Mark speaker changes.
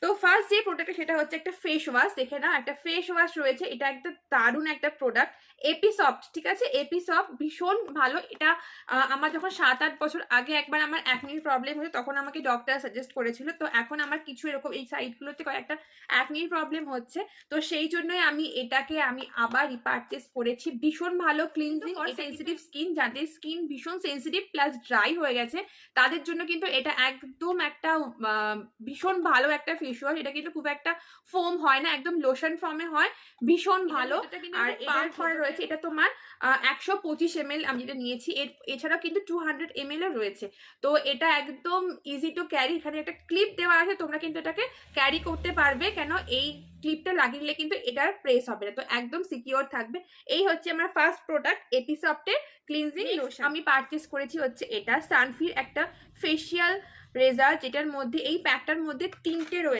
Speaker 1: তো ফার্স্ট যে প্রোডাক্টটা সেটা হচ্ছে একটা ফেস ওয়াশ, দেখে না একটা ফেস ওয়াশ রয়েছে, এটা একটা দারুণ একটা প্রোডাক্ট, এপিসফট, ঠিক আছে, এপিসফট ভীষণ ভালো। এটা আমার যখন 7-8 বছর আগে একবার আমার অ্যাকনির প্রবলেম হতো তখন আমাকে ডক্টর সাজেস্ট করেছিল। তো এখন আমার কিছু এরকম এই সাইডগুলোতে কয়েকটা অ্যাকনির প্রবলেম হচ্ছে, তো সেই জন্যই আমি এটাকে আবার রিপারচেস করেছি। ভীষণ ভালো ক্লিনজিং ফর সেন্সিটিভ স্কিন, যাদের স্কিন ভীষণ সেন্সিটিভ প্লাস ড্রাই হয়ে গেছে তাদের জন্য কিন্তু এটা একদম একটা ভীষণ ভালো একটা ফেস ওয়াশ। এটা কিন্তু খুব একটা ফোম হয় না, একদম লোশন ফর্মে হয়, ভীষণ ভালো। আর এটার পরে রয়েছে, এটা তোমার 125 ml আমি যেটা নিয়েছি, এছাড়াও কিন্তু 200 ml রয়েছে। তো এটা একদম ইজি টু ক্যারি, এখানে একটা ক্লিপ দেওয়া আছে, তোমরা কিন্তু এটাকে ক্যারি করতে পারবে, কেন এই ক্লিপটা লাগিয়ে কিন্তু এটার প্রেস হবে না, তো একদম সিকিউর থাকবে। এই হচ্ছে আমার ফার্স্ট প্রোডাক্ট এপিসফটের ক্লিনজিং লোশন। আমি পারচেস করেছি হচ্ছে এটা সানফির একটা ফেসিয়াল রেজার, যেটার মধ্যে এই প্যাকটার মধ্যে 3টে রয়েছে।